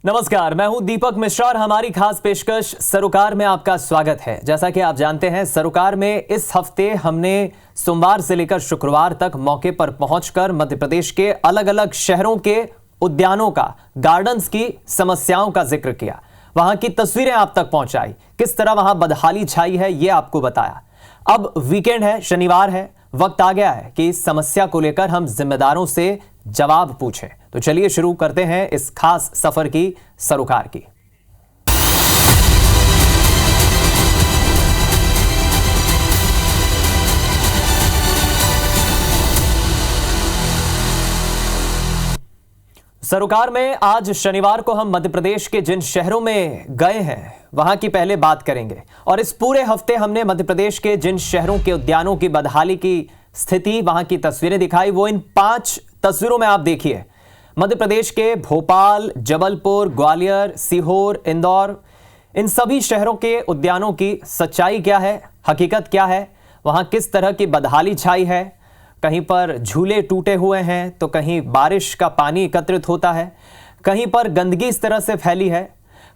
नमस्कार, मैं हूं दीपक मिश्रा और हमारी खास पेशकश सरोकार में आपका स्वागत है। जैसा कि आप जानते हैं, सरोकार में इस हफ्ते हमने सोमवार से लेकर शुक्रवार तक मौके पर पहुंचकर मध्य प्रदेश के अलग अलग शहरों के उद्यानों का, गार्डन्स की समस्याओं का जिक्र किया, वहां की तस्वीरें आप तक पहुंचाई, किस तरह वहां बदहाली छाई है ये आपको बताया। अब वीकेंड है, शनिवार है, वक्त आ गया है कि इस समस्या को लेकर हम जिम्मेदारों से जवाब पूछें। तो चलिए शुरू करते हैं इस खास सफर की सरोकार की। सरोकार में आज शनिवार को हम मध्य प्रदेश के जिन शहरों में गए हैं वहां की पहले बात करेंगे, और इस पूरे हफ्ते हमने मध्य प्रदेश के जिन शहरों के उद्यानों की बदहाली की स्थिति, वहां की तस्वीरें दिखाई। वो इन 5 तस्वीरों में आप देखिए। मध्य प्रदेश के भोपाल, जबलपुर, ग्वालियर, सीहोर, इंदौर, इन सभी शहरों के उद्यानों की सच्चाई क्या है, हकीकत क्या है, वहां किस तरह की बदहाली छाई है। कहीं पर झूले टूटे हुए हैं तो कहीं बारिश का पानी एकत्रित होता है, कहीं पर गंदगी इस तरह से फैली है।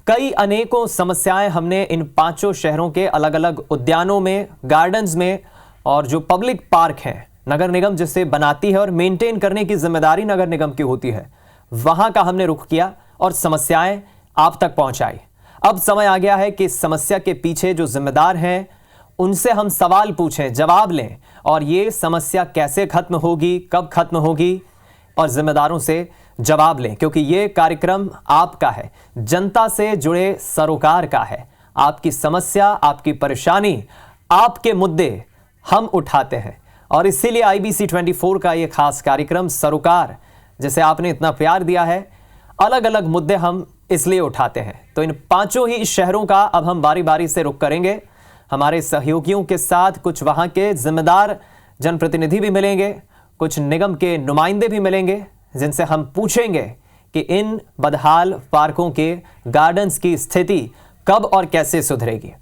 कई अनेकों समस्याएं हमने इन 5 शहरों के अलग अलग उद्यानों में, गार्डन्स में, और जो पब्लिक पार्क हैं, नगर निगम जिसे बनाती है और मेंटेन करने की जिम्मेदारी नगर निगम की होती है, वहां का हमने रुख किया और समस्याएं आप तक पहुंचाई। अब समय आ गया है कि इस समस्या के पीछे जो जिम्मेदार हैं उनसे हम सवाल पूछें, जवाब लें, और ये समस्या कैसे खत्म होगी, कब खत्म होगी, और जिम्मेदारों से जवाब लें, क्योंकि ये कार्यक्रम आपका है, जनता से जुड़े सरोकार का है। आपकी समस्या, आपकी परेशानी, आपके मुद्दे हम उठाते हैं, और इसीलिए IBC 24 का ये खास कार्यक्रम सरोकार, जिसे आपने इतना प्यार दिया है, अलग अलग मुद्दे हम इसलिए उठाते हैं। तो इन 5 ही शहरों का अब हम बारी बारी से रुख करेंगे। हमारे सहयोगियों के साथ कुछ वहां के जिम्मेदार जनप्रतिनिधि भी मिलेंगे, कुछ निगम के नुमाइंदे भी मिलेंगे, जिनसे हम पूछेंगे कि इन बदहाल पार्कों के, गार्डन्स की स्थिति कब और कैसे सुधरेगी।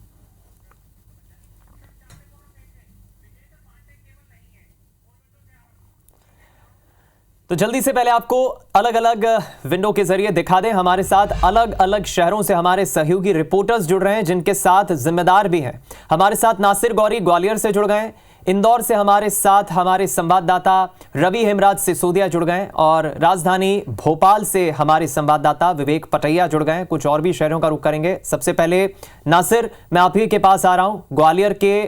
तो जल्दी से पहले आपको अलग अलग विंडो के जरिए दिखा दें, हमारे साथ अलग अलग शहरों से हमारे सहयोगी रिपोर्टर्स जुड़ रहे हैं, जिनके साथ जिम्मेदार भी हैं। हमारे साथ नासिर गौरी ग्वालियर से जुड़ गए, इंदौर से हमारे साथ हमारे संवाददाता रवि हेमराज सिसोदिया जुड़ गए, और राजधानी भोपाल से हमारे संवाददाता विवेक पटैया जुड़ गए। कुछ और भी शहरों का रुख करेंगे। सबसे पहले नासिर, मैं आप ही के पास आ रहा हूं। ग्वालियर के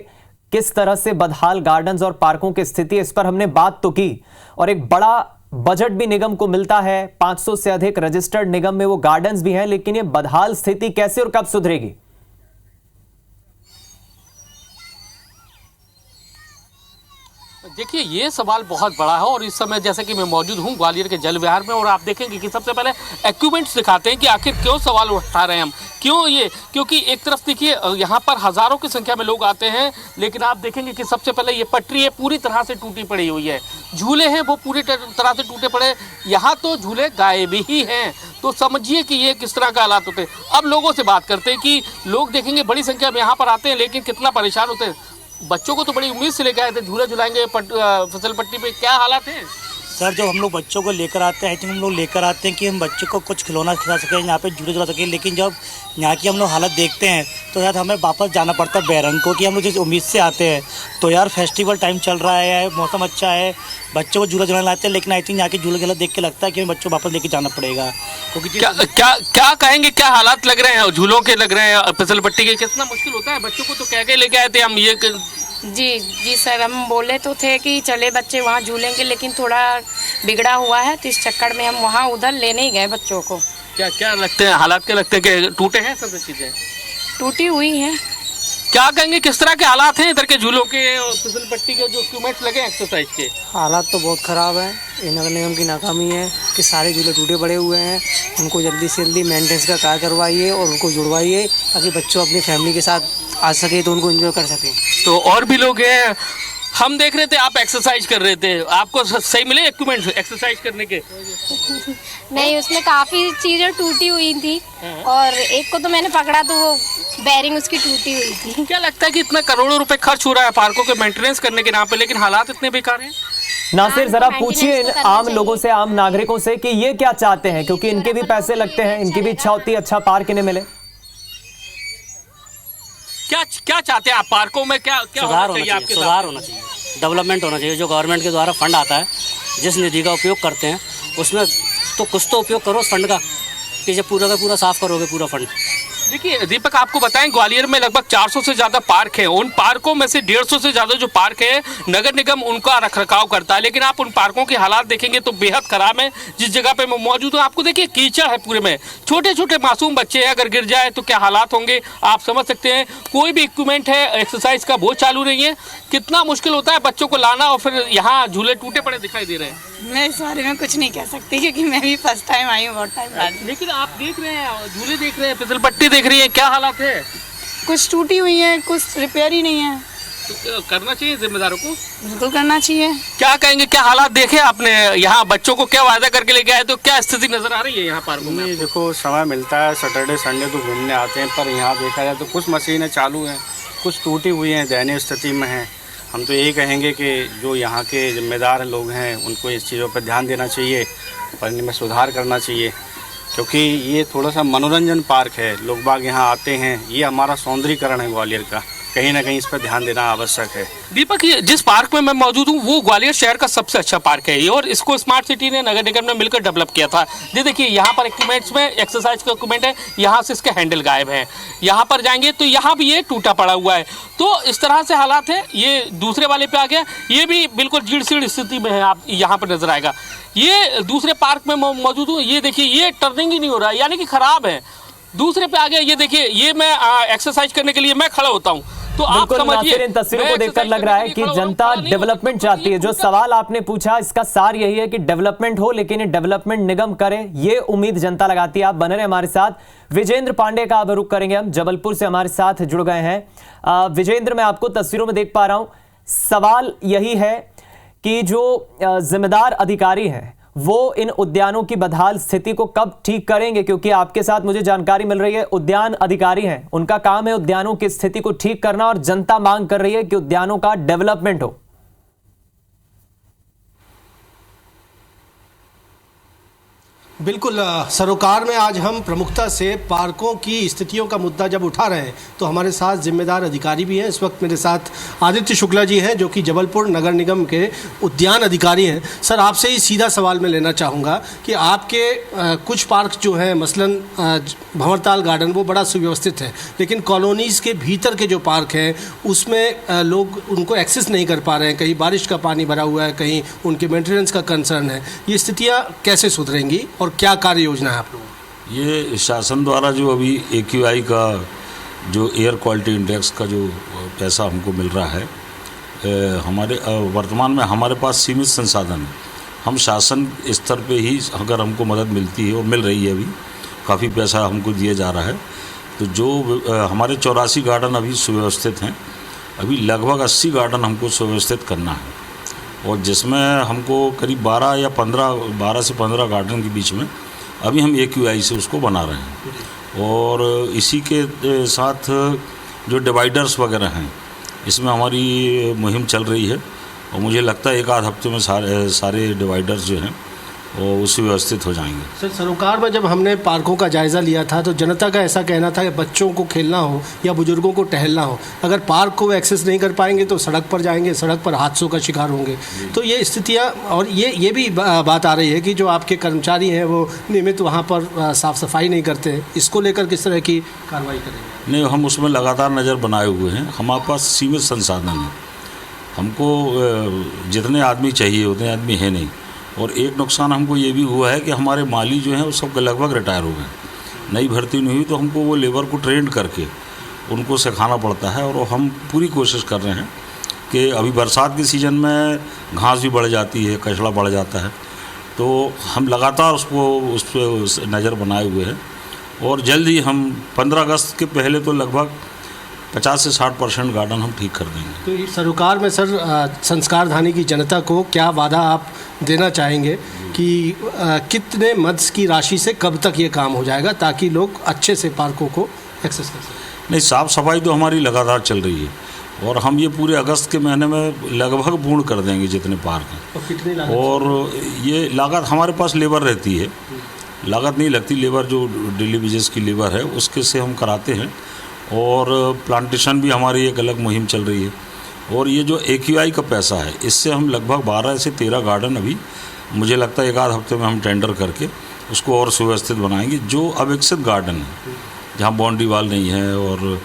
किस तरह से बदहाल गार्डन्स और पार्कों की स्थिति, इस पर हमने बात तो की, और एक बड़ा बजट भी निगम को मिलता है, 500 से अधिक रजिस्टर्ड निगम में वो गार्डन्स भी हैं, लेकिन ये बदहाल स्थिति कैसे और कब सुधरेगी? देखिए, ये सवाल बहुत बड़ा है, और इस समय जैसे कि मैं मौजूद हूँ ग्वालियर के जल विहार में, और आप देखेंगे कि सबसे पहले इक्विपमेंट्स दिखाते हैं कि आखिर क्यों सवाल उठा रहे हैं हम, क्यों ये, क्योंकि एक तरफ देखिए यहाँ पर हज़ारों की संख्या में लोग आते हैं, लेकिन आप देखेंगे कि सबसे पहले ये पटरी है पूरी तरह से टूटी पड़ी हुई है, झूले हैं वो पूरी तरह से टूटे पड़े, यहाँ तो झूले गायब ही हैं। तो समझिए कि ये किस तरह का हालात होते हैं। अब लोगों से बात करते हैं कि लोग देखेंगे बड़ी संख्या में यहाँ पर आते हैं, लेकिन कितना परेशान होते हैं। बच्चों को तो बड़ी उम्मीद से लेकर आए थे, झूला झुलाएंगे फिसल पट्टी पे, क्या हालात हैं? सर, जब हम लोग बच्चों को लेकर आते हैं, हम लोग लेकर आते हैं कि हम बच्चों को कुछ खिलौना खिला सकें, यहाँ पे झूले झुला सकें, लेकिन जब यहाँ की हम लोग हालत देखते हैं तो यार हमें वापस जाना पड़ता है बैरंग को, कि हम लोग जिस उम्मीद से आते हैं। तो यार फेस्टिवल टाइम चल रहा है, मौसम अच्छा है, बच्चों को झूला झुलाने लाते हैं, लेकिन आई थिंक यहाँ के झूले झूला देख के लगता है कि हमें बच्चों को वापस लेके जाना पड़ेगा। क्योंकि क्या कहेंगे, क्या हालात लग रहे हैं झूलों के, लग रहे हैं फिसल पट्टी के? कितना मुश्किल होता है बच्चों को, तो कह के लेके आए थे हम ये जी सर, हम बोले तो थे कि चले बच्चे वहाँ झूलेंगे, लेकिन थोड़ा बिगड़ा हुआ है, तो इस चक्कर में हम वहाँ उधर लेने ही गए बच्चों को। क्या लगते हैं हालात, क्या लगते हैं कि टूटे हैं सब चीज़ें? टूटी हुई हैं। क्या कहेंगे, किस तरह के हालात हैं इधर के झूलों के और फिसल पट्टी के जो इक्विपमेंट्स लगे एक्सरसाइज के? हालात तो बहुत ख़राब है। नगर निगम की नाकामी है कि सारे झूले टूटे पड़े हुए हैं। उनको जल्दी से जल्दी मेंटेनेंस का कार्य करवाइए और उनको जुड़वाइए, ताकि बच्चों अपनी फैमिली के साथ आ सके, तो उनको एंजॉय कर सकें। तो और भी लोग हैं, हम देख रहे थे आप एक्सरसाइज कर रहे थे, आपको सही मिले इक्विपमेंट्स एक्सरसाइज करने के? नहीं, उसमें काफ़ी चीज़ें टूटी हुई थी, और एक को तो मैंने पकड़ा तो वो बैरिंग उसकी टूटी हुई थी। क्या लगता है कि इतना करोड़ों रुपए खर्च हो रहा है पार्कों के मेंटेनेंस करने के नाम पे, लेकिन हालात इतने बेकार हैं? नासिर, जरा maintenance पूछिए इन तो करना आम चाहिए। लोगों से, आम नागरिकों से कि ये क्या चाहते हैं, क्योंकि इनके भी पैसे लगते हैं, इनकी भी इच्छा होती है अच्छा पार्क इन्हें मिले। क्या क्या चाहते हैं आप पार्कों में? क्या क्या सुधार होना चाहिए आपके सुधार साथ? होना चाहिए, डेवलपमेंट होना चाहिए। जो गवर्नमेंट के द्वारा फंड आता है, जिस निधि का उपयोग करते हैं, उसमें तो कुछ तो उपयोग करो उस फंड का, कि जब पूरा का पूरा साफ करोगे पूरा फंड। देखिए दीपक, आपको बताएं ग्वालियर में लगभग 400 से ज्यादा पार्क हैं। उन पार्कों में से 150 से ज्यादा जो पार्क है नगर निगम उनका रखरखाव करता है, लेकिन आप उन पार्कों के हालात देखेंगे तो बेहद खराब है। जिस जगह पे मैं मौजूद हूँ, आपको देखिए कीचड़ है पूरे में, छोटे छोटे मासूम बच्चे हैं, अगर गिर जाए तो क्या हालात होंगे आप समझ सकते हैं। कोई भी इक्विपमेंट है, एक्सरसाइज का वो चालू नहीं है। कितना मुश्किल होता है बच्चों को लाना, और फिर यहाँ झूले टूटे पड़े दिखाई दे रहे हैं। मैं इस बारे में कुछ नहीं कह सकती, क्योंकि मैं भी फर्स्ट टाइम आई हूँ बहुत टाइम बाद। लेकिन आप देख रहे हैं, झूले देख रहे हैं, फिसल पट्टी देख रही है, क्या हालात है? कुछ टूटी हुई है, कुछ रिपेयर ही नहीं है। तो करना चाहिए जिम्मेदारों को, बिल्कुल करना चाहिए। क्या कहेंगे, क्या हालात देखे आपने? यहाँ बच्चों को क्या वायदा करके लेके आए, तो क्या स्थिति नजर आ रही है यहाँ पार्कों में? नहीं, देखो समय मिलता है, सैटरडे संडे तो घूमने आते हैं, पर यहाँ देखा जाए तो कुछ मशीनें चालू हैं, कुछ टूटी हुई हैं, दयनीय स्थिति में हैं। हम तो यही कहेंगे कि जो यहाँ के जिम्मेदार लोग हैं उनको इस चीज़ों पर ध्यान देना चाहिए और इनमें सुधार करना चाहिए, क्योंकि ये थोड़ा सा मनोरंजन पार्क है, लोग बाग यहाँ आते हैं, ये हमारा सौंदर्यीकरण है ग्वालियर का, कहीं ना कहीं इस पर ध्यान देना आवश्यक है। दीपक, ये जिस पार्क में मैं मौजूद हूँ वो ग्वालियर शहर का सबसे अच्छा पार्क है ये, और इसको स्मार्ट सिटी ने, नगर निगम ने मिलकर डेवलप किया था। ये देखिए यहाँ पर इक्विपमेंट्स में एक्सरसाइज का इक्विपमेंट है, यहाँ से इसके हैंडल गायब है। यहाँ पर जाएंगे तो यहाँ भी ये टूटा पड़ा हुआ है। तो इस तरह से हालात है। ये दूसरे वाले पे आ गया, ये भी बिल्कुल जीर्ण शीर्ण स्थिति में है, आप यहाँ पर नजर आएगा। ये दूसरे पार्क में मौजूद हूँ, ये देखिए ये टर्निंग ही नहीं हो रहा है, यानी कि खराब है। दूसरे पे आ गया, ये देखिए, ये मैं एक्सरसाइज करने के लिए मैं खड़ा होता हूँ, तो आप बिल्कुल समझिए नासिर, इन तस्वीरों को देखकर लग रहा है कि जनता डेवलपमेंट चाहती है। जो सवाल आपने पूछा इसका सार यही है कि डेवलपमेंट हो, लेकिन ये डेवलपमेंट निगम करे, ये उम्मीद जनता लगाती है। आप बने रहे हमारे साथ। विजेंद्र पांडे का अब रुख करेंगे हम, जबलपुर से हमारे साथ जुड़ गए हैं। विजेंद्र, मैं आपको तस्वीरों में देख पा रहा हूं, सवाल यही है कि जो जिम्मेदार अधिकारी हैं वो इन उद्यानों की बदहाल स्थिति को कब ठीक करेंगे, क्योंकि आपके साथ मुझे जानकारी मिल रही है उद्यान अधिकारी हैं, उनका काम है उद्यानों की स्थिति को ठीक करना, और जनता मांग कर रही है कि उद्यानों का डेवलपमेंट हो। बिल्कुल सरोकार में आज हम प्रमुखता से पार्कों की स्थितियों का मुद्दा जब उठा रहे हैं तो हमारे साथ जिम्मेदार अधिकारी भी हैं। इस वक्त मेरे साथ आदित्य शुक्ला जी हैं, जो कि जबलपुर नगर निगम के उद्यान अधिकारी हैं। सर, आपसे ही सीधा सवाल मैं लेना चाहूँगा कि आपके कुछ पार्क जो हैं, मसलन भंवरताल गार्डन, वो बड़ा सुव्यवस्थित है, लेकिन कॉलोनीज़ के भीतर के जो पार्क हैं उसमें लोग उनको एक्सेस नहीं कर पा रहे हैं। कहीं बारिश का पानी भरा हुआ है, कहीं उनके मेंटेनेंस का कंसर्न है। ये स्थितियाँ कैसे सुधरेंगी और क्या कार्य योजना है आप लोगों? ये शासन द्वारा जो अभी AQI का जो एयर क्वालिटी इंडेक्स का जो पैसा हमको मिल रहा है, हमारे वर्तमान में हमारे पास सीमित संसाधन है। हम शासन स्तर पे ही अगर हमको मदद मिलती है, और मिल रही है, अभी काफ़ी पैसा हमको दिया जा रहा है। तो जो हमारे 84 गार्डन अभी सुव्यवस्थित हैं, अभी लगभग 80 गार्डन हमको सुव्यवस्थित करना है, और जिसमें हमको करीब 12 से 15 गार्डन के बीच में अभी हम AQI से उसको बना रहे हैं। और इसी के साथ जो डिवाइडर्स वगैरह हैं, इसमें हमारी मुहिम चल रही है, और मुझे लगता है एक आध हफ्ते में सारे डिवाइडर्स जो हैं वो सुव्यवस्थित हो जाएंगे। सर, सरोकार में जब हमने पार्कों का जायज़ा लिया था तो जनता का ऐसा कहना था कि बच्चों को खेलना हो या बुजुर्गों को टहलना हो, अगर पार्क को एक्सेस नहीं कर पाएंगे तो सड़क पर जाएंगे, सड़क पर हादसों का शिकार होंगे। तो ये स्थितियाँ, और ये भी बात आ रही है कि जो आपके कर्मचारी हैं वो नियमित वहाँ पर साफ़ सफाई नहीं करते। इसको लेकर किस तरह की कार्रवाई करेंगे? नहीं, हम उसमें लगातार नज़र बनाए हुए हैं। हमारे पास सीमित संसाधन है, हमको जितने आदमी चाहिए उतने आदमी है नहीं। और एक नुकसान हमको ये भी हुआ है कि हमारे माली जो हैं वो सब लगभग रिटायर हो गए, नई भर्ती नहीं हुई, तो हमको वो लेबर को ट्रेंड करके उनको सिखाना पड़ता है। और हम पूरी कोशिश कर रहे हैं कि अभी बरसात के सीज़न में घास भी बढ़ जाती है, कचड़ा बढ़ जाता है, तो हम लगातार उस पर नज़र बनाए हुए हैं। और जल्द ही हम 15 अगस्त के पहले तो लगभग 50 से 60% गार्डन हम ठीक कर देंगे। तो इस सरोकार में सर, संस्कार धानी की जनता को क्या वादा आप देना चाहेंगे कि कितने मद की राशि से कब तक ये काम हो जाएगा, ताकि लोग अच्छे से पार्कों को एक्सेस कर सकें? नहीं, साफ़ सफाई तो हमारी लगातार चल रही है और हम ये पूरे अगस्त के महीने में लगभग पूर्ण कर देंगे जितने पार्क हैं। तो कितनी लागत? और ये लागत हमारे पास लेबर रहती है, लागत नहीं लगती, लेबर जो डेली वेजेस की लेबर है उसके से हम कराते हैं। और प्लांटेशन भी हमारी एक अलग मुहिम चल रही है। और ये जो AQI का पैसा है इससे हम लगभग 12 से 13 गार्डन अभी मुझे लगता है एक आध हफ्ते में हम टेंडर करके उसको और सुव्यवस्थित बनाएंगे। जो अविकसित गार्डन है जहाँ बाउंड्री वाल नहीं है और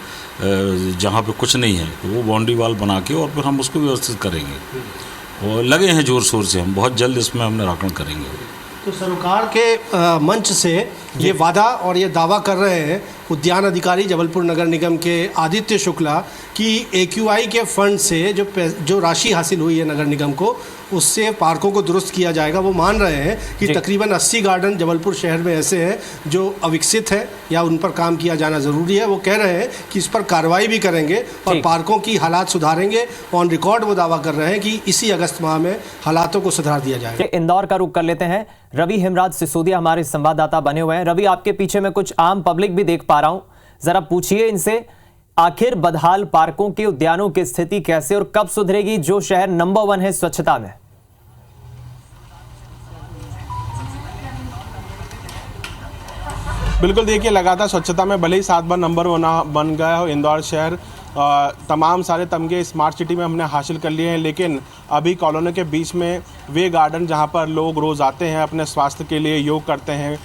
जहाँ पे कुछ नहीं है तो वो बाउंड्री वाल बना के और फिर हम उसको व्यवस्थित करेंगे और लगे हैं ज़ोर शोर से। हम बहुत जल्द इसमें हम निराकरण करेंगे। तो सरोकार के मंच से ये वादा और ये दावा कर रहे हैं उद्यान अधिकारी जबलपुर नगर निगम के आदित्य शुक्ला कि AQI के फंड से जो राशि हासिल हुई है नगर निगम को उससे पार्कों को दुरुस्त किया जाएगा। वो मान रहे हैं कि तकरीबन 80 गार्डन जबलपुर शहर में ऐसे हैं जो अविकसित हैं या उन पर काम किया जाना ज़रूरी है। वो कह रहे हैं कि इस पर कार्रवाई भी करेंगे और पार्कों की हालात सुधारेंगे। ऑन रिकॉर्ड वो दावा कर रहे हैं कि इसी अगस्त माह में हालातों को सुधार दिया जाएगा। इंदौर का रुख कर लेते हैं। रवि हेमराज सिसोदिया हमारे संवाददाता बने हुए हैं। रवि, आपके पीछे मैं कुछ आम पब्लिक भी देख पा रहा हूं, जरा पूछिए इनसे आखिर बदहाल पार्कों के उद्यानों की स्थिति कैसे और कब सुधरेगी जो शहर नंबर 1 है स्वच्छता में? बिल्कुल, देखिए लगातार स्वच्छता में भले ही 7 बार नंबर 1 बन गया हो इंदौर शहर, तमाम सारे तमगे स्मार्ट सिटी में हमने हासिल कर लिए हैं, लेकिन अभी कॉलोनी के बीच में वे गार्डन जहां पर लोग रोज़ आते हैं अपने स्वास्थ्य के लिए योग करते हैं,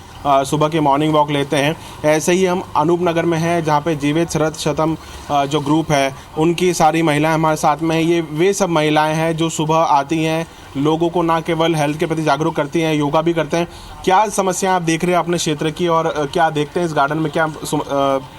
सुबह के मॉर्निंग वॉक लेते हैं, ऐसे ही हम अनूप नगर में हैं जहाँ पे जीवित शरद शतम जो ग्रुप है उनकी सारी महिलाएं हमारे साथ में हैं। ये वे सब महिलाएं हैं जो सुबह आती हैं, लोगों को ना केवल हेल्थ के प्रति जागरूक करती हैं, योगा भी करते हैं। क्या समस्या आप देख रहे हैं अपने क्षेत्र की और क्या देखते हैं इस गार्डन में क्या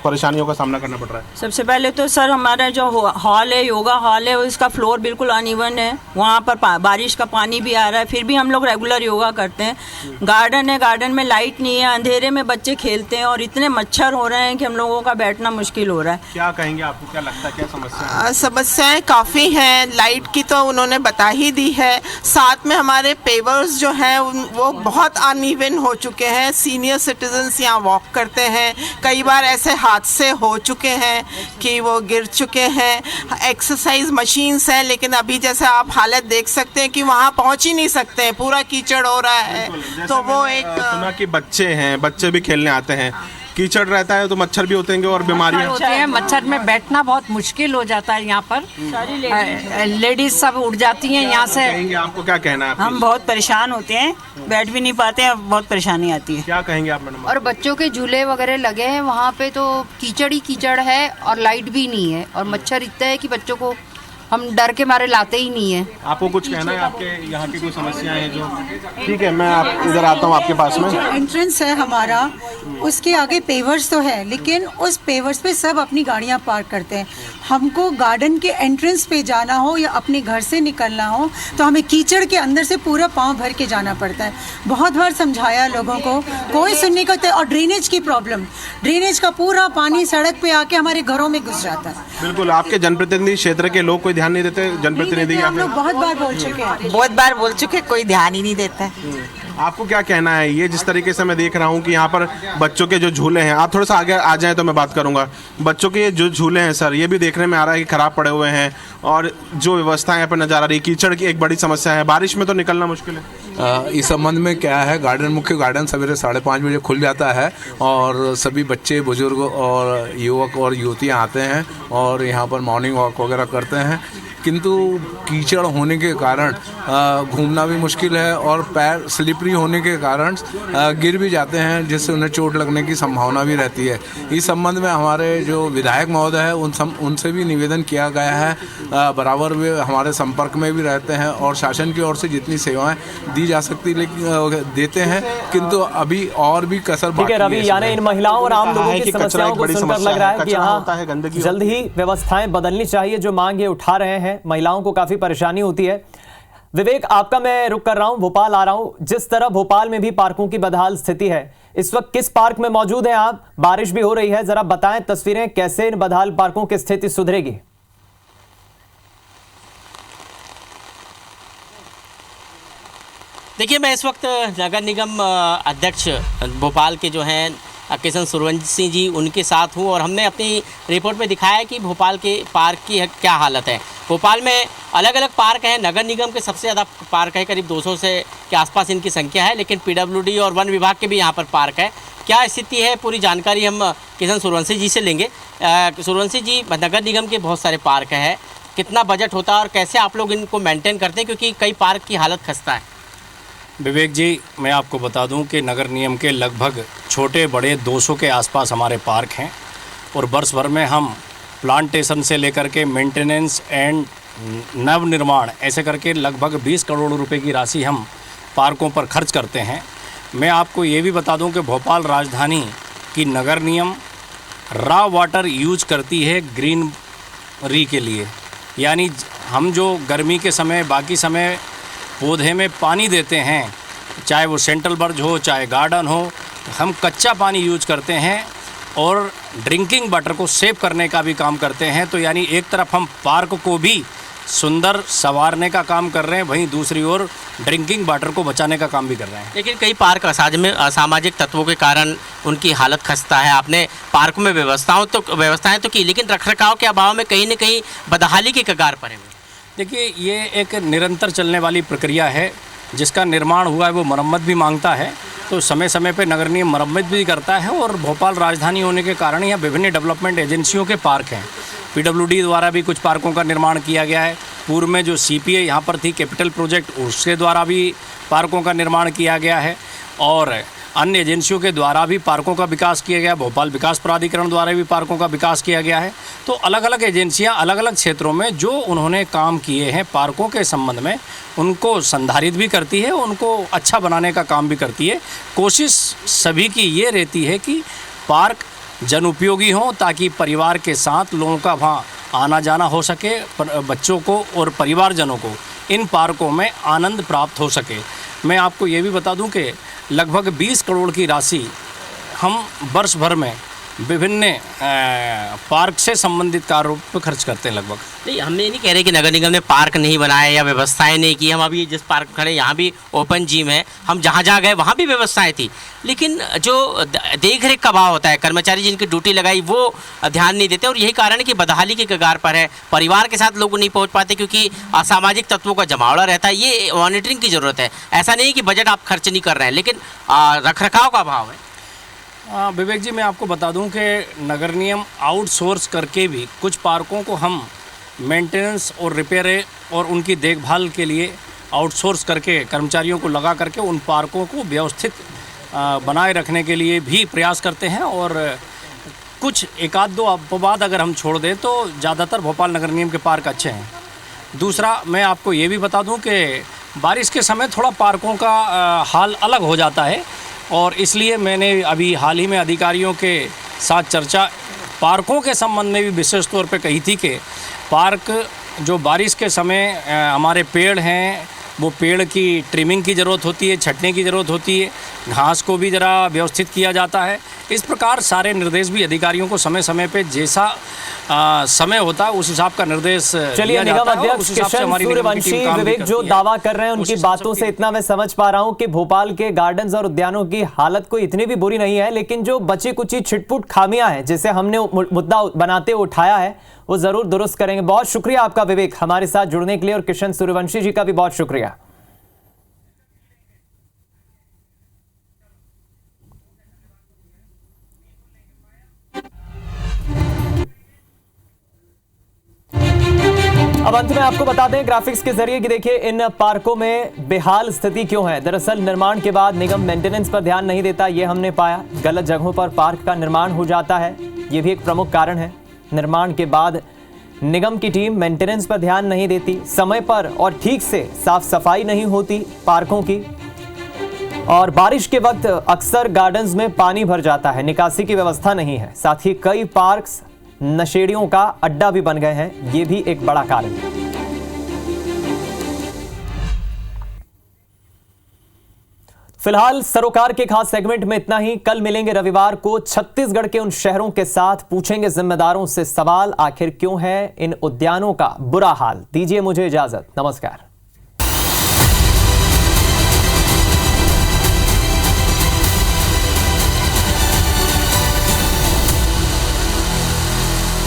परेशानियों का सामना करना पड़ रहा है? सबसे पहले तो सर हमारा जो हॉल है, योगा हॉल है, उसका फ्लोर बिल्कुल अनइवन है। वहाँ पर बारिश का पानी भी आ रहा है, फिर भी हम लोग रेगुलर योगा करते हैं। गार्डन है, गार्डन में लाइट नहीं है, अंधेरे में बच्चे खेलते हैं और इतने मच्छर हो रहे हैं कि हम लोगों का बैठना मुश्किल हो रहा है। क्या कहेंगे, आपको क्या लगता है क्या समस्या? समस्याएं काफ़ी हैं। लाइट की तो उन्होंने बता ही दी है, साथ में हमारे पेवर्स जो हैं वो बहुत अनइवन हो चुके हैं। सीनियर सिटीजन्स यहाँ वॉक करते हैं, कई बार ऐसे हादसे हो चुके हैं कि वो गिर चुके हैं। एक्सरसाइज मशीन्स हैं लेकिन अभी जैसे आप हालत देख सकते हैं कि वहाँ पहुँच ही नहीं सकते हैं, पूरा कीचड़ हो रहा है। तो वो एक सुना कि बच्चे हैं, बच्चे भी खेलने आते हैं, कीचड़ रहता है तो मच्छर भी होते हैं और बीमारियां होती हैं। मच्छर में बैठना बहुत मुश्किल हो जाता है। यहाँ पर लेडीज सब उड़ जाती हैं यहाँ से। कहेंगे, आपको क्या कहना है? हम बहुत परेशान होते हैं, बैठ भी नहीं पाते हैं, बहुत परेशानी आती है। क्या कहेंगे आप मैडम? और बच्चों के झूले वगैरह लगे हैं वहाँ पे तो कीचड़ ही कीचड़ है और लाइट भी नहीं है और मच्छर इतने है कि बच्चों को हम डर के मारे लाते ही नहीं है। आपको कुछ कहना है? आपके यहाँ की कोई समस्याएं हैं जो? ठीक है, मैं आप इधर आता हूँ आपके पास में। एंट्रेंस है हमारा, उसके आगे पेवर्स तो है लेकिन उस पेवर्स पे सब अपनी गाड़ियाँ पार्क करते हैं। हमको गार्डन के एंट्रेंस पे जाना हो या अपने घर से निकलना हो तो हमें कीचड़ के अंदर से पूरा पाँव भर के जाना पड़ता है। बहुत बार समझाया लोगों को, कोई सुनने को। और ड्रेनेज की प्रॉब्लम, ड्रेनेज का पूरा पानी सड़क पे आके हमारे घरों में घुस जाता है। बिल्कुल, आपके जनप्रतिनिधि क्षेत्र के लोग कोई ध्यान नहीं देते? जनप्रतिनिधि हम लोग बहुत बार बोल चुके हैं, बहुत बार बोल चुके, कोई ध्यान ही नहीं देता है। आपको क्या कहना है? ये जिस तरीके से मैं देख रहा हूँ कि यहाँ पर बच्चों के जो झूले हैं, आप थोड़ा सा आगे आ जाएं तो मैं बात करूँगा। बच्चों के जो झूले हैं सर, ये भी देखने में आ रहा है कि ख़राब पड़े हुए हैं और जो व्यवस्था यहाँ पर नज़र आ रही है, कीचड़ की एक बड़ी समस्या है, बारिश में तो निकलना मुश्किल है। इस संबंध में क्या है, गार्डन मुख्य गार्डन सवेरे 5:30 बजे खुल जाता है और सभी बच्चे, बुजुर्ग और युवक और युवतियाँ आते हैं और यहाँ पर मॉर्निंग वॉक वगैरह करते हैं। किंतु कीचड़ होने के कारण घूमना भी मुश्किल है और पैर स्लिपरी होने के कारण गिर भी जाते हैं जिससे उन्हें चोट लगने की संभावना भी रहती है। इस संबंध में हमारे जो विधायक महोदय है उनसे भी निवेदन किया गया है, बराबर वे हमारे संपर्क में भी रहते हैं और शासन की ओर से जितनी सेवाएं दी जा सकती देते हैं, किंतु अभी और भी कसर बाकी है। रवि, यानी इन महिलाओं और आम लोगों की समस्याओं को सुनकर लग रहा है कि यहाँ जल्द ही व्यवस्थाएं बदलनी चाहिए। जो मांग ये उठा रहे हैं, महिलाओं को काफी परेशानी होती है। विवेक, आपका मैं रुक कर रहा हूं, भोपाल आ रहा हूं। जिस तरह भोपाल में भी पार्कों की बदहाल स्थिति है, इस वक्त किस पार्क में मौजूद हैं आप? बारिश भी हो रही है, जरा बताएं तस्वीरें, कैसे इन बदहाल पार्कों की स्थिति सुधरेगी? देखिए, मैं इस वक्त नगर निगम अध्यक्ष भोपाल के जो हैं किशन सूर्यवंशी जी, उनके साथ हूँ और हमने अपनी रिपोर्ट में दिखाया है कि भोपाल के पार्क की क्या हालत है। भोपाल में अलग अलग पार्क हैं, नगर निगम के सबसे ज़्यादा पार्क है, करीब 200 से के आसपास इनकी संख्या है, लेकिन PWD और वन विभाग के भी यहाँ पर पार्क है। क्या स्थिति है, पूरी जानकारी हम किशन सूर्यवंशी जी से लेंगे। सूर्यवंशी जी, नगर निगम के बहुत सारे पार्क हैं, कितना बजट होता है और कैसे आप लोग इनको मेंटेन करते हैं, क्योंकि कई पार्क की हालत खस्ता है। विवेक जी, मैं आपको बता दूं कि नगर निगम के लगभग छोटे बड़े 200 के आसपास हमारे पार्क हैं और वर्ष भर में हम प्लांटेशन से लेकर के मेंटेनेंस एंड नव निर्माण ऐसे करके लगभग 20 करोड़ रुपए की राशि हम पार्कों पर खर्च करते हैं। मैं आपको ये भी बता दूं कि भोपाल राजधानी की नगर निगम रॉ वाटर यूज करती है ग्रीनरी के लिए, यानी हम जो गर्मी के समय बाकी समय पौधे में पानी देते हैं, चाहे वो सेंट्रल बर्ज हो चाहे गार्डन हो, हम कच्चा पानी यूज करते हैं और ड्रिंकिंग वाटर को सेव करने का भी काम करते हैं। तो यानी एक तरफ हम पार्क को भी सुंदर संवारने का काम कर रहे हैं, वहीं दूसरी ओर ड्रिंकिंग वाटर को बचाने का काम भी कर रहे हैं। लेकिन कई पार्क असामाजिक तत्वों के कारण उनकी हालत खस्ता है। आपने पार्क में व्यवस्थाएं तो की, लेकिन रखरखाव के अभाव में कहीं न कहीं बदहाली के कगार पर है। देखिए, ये एक निरंतर चलने वाली प्रक्रिया है, जिसका निर्माण हुआ है वो मरम्मत भी मांगता है, तो समय समय पे नगर निगम मरम्मत भी करता है। और भोपाल राजधानी होने के कारण यहाँ विभिन्न डेवलपमेंट एजेंसियों के पार्क हैं। PWD द्वारा भी कुछ पार्कों का निर्माण किया गया है। पूर्व में जो CPA यहाँ पर थी, कैपिटल प्रोजेक्ट, उसके द्वारा भी पार्कों का निर्माण किया गया है और अन्य एजेंसियों के द्वारा भी पार्कों का विकास किया गया। भोपाल विकास प्राधिकरण द्वारा भी पार्कों का विकास किया गया है। तो अलग अलग एजेंसियां अलग अलग क्षेत्रों में जो उन्होंने काम किए हैं पार्कों के संबंध में, उनको संधारित भी करती है, उनको अच्छा बनाने का काम भी करती है। कोशिश सभी की ये रहती है कि पार्क जन उपयोगी हों, ताकि परिवार के साथ लोगों का वहाँ आना जाना हो सके, बच्चों को और परिवारजनों को इन पार्कों में आनंद प्राप्त हो सके। मैं आपको ये भी बता दूं कि लगभग 20 करोड़ की राशि हम वर्ष भर में विभिन्न पार्क से संबंधित कार्यों पर खर्च करते हैं। लगभग नहीं, हम ये नहीं कह रहे कि नगर निगम ने पार्क नहीं बनाए या व्यवस्थाएं नहीं की। हम अभी जिस पार्क खड़े यहाँ भी ओपन जिम है, हम जहाँ जहाँ गए वहाँ भी व्यवस्थाएं थी, लेकिन जो देख रेख का भाव होता है, कर्मचारी जिनकी ड्यूटी लगाई वो ध्यान नहीं देते और यही कारण है कि बदहाली की कगार पर है। परिवार के साथ लोग नहीं पहुँच पाते क्योंकि असामाजिक तत्वों का जमावड़ा रहता है। ये मॉनिटरिंग की ज़रूरत है। ऐसा नहीं कि बजट आप खर्च नहीं कर रहे हैं, लेकिन रखरखाव का अभाव है। विवेक जी, मैं आपको बता दूं कि नगर निगम आउटसोर्स करके भी कुछ पार्कों को हम मेंटेनेंस और रिपेयर और उनकी देखभाल के लिए आउटसोर्स करके कर्मचारियों को लगा करके उन पार्कों को व्यवस्थित बनाए रखने के लिए भी प्रयास करते हैं। और कुछ एक आध दो अपवाद अगर हम छोड़ दें तो ज़्यादातर भोपाल नगर निगम के पार्क अच्छे हैं। दूसरा, मैं आपको ये भी बता दूं कि बारिश के समय थोड़ा पार्कों का हाल अलग हो जाता है और इसलिए मैंने अभी हाल ही में अधिकारियों के साथ चर्चा पार्कों के संबंध में भी विशेष तौर पे कही थी कि पार्क जो बारिश के समय हमारे पेड़ हैं, वो पेड़ की ट्रिमिंग की ज़रूरत होती है, छटने की ज़रूरत होती है, घास को भी ज़रा व्यवस्थित किया जाता है। इस प्रकार सारे निर्देश भी अधिकारियों को समय समय पे जैसा समय होता है उस हिसाब का निर्देश चलिए, निगम अध्यक्ष किशन सूर्यवंशी, विवेक जो दावा कर रहे हैं उनकी बातों से इतना मैं समझ पा रहा हूं कि भोपाल के गार्डन्स और उद्यानों की हालत कोई इतनी भी बुरी नहीं है, लेकिन जो बची कुची छिटपुट खामियां हैं जिसे हमने मुद्दा बनाते उठाया है वो जरूर दुरुस्त करेंगे। बहुत शुक्रिया आपका विवेक, हमारे साथ जुड़ने के लिए, और किशन सूर्यवंशी जी का भी बहुत शुक्रिया। अब अंत में आपको बता दें ग्राफिक्स के जरिए कि देखिए इन पार्कों में बेहाल स्थिति क्यों है। दरअसल निर्माण के बाद निगम मेंटेनेंस पर ध्यान नहीं देता, ये हमने पाया। गलत जगहों पर पार्क का निर्माण हो जाता है, ये भी एक प्रमुख कारण है। निर्माण के बाद निगम की टीम मेंटेनेंस पर ध्यान नहीं देती, समय पर और ठीक से साफ सफाई नहीं होती पार्कों की, और बारिश के वक्त अक्सर गार्डन्स में पानी भर जाता है, निकासी की व्यवस्था नहीं है। साथ ही कई पार्क्स नशेड़ियों का अड्डा भी बन गए हैं, ये भी एक बड़ा कारण है। फिलहाल सरोकार के खास सेगमेंट में इतना ही। कल मिलेंगे रविवार को छत्तीसगढ़ के उन शहरों के साथ, पूछेंगे जिम्मेदारों से सवाल, आखिर क्यों है इन उद्यानों का बुरा हाल। दीजिए मुझे इजाजत, नमस्कार।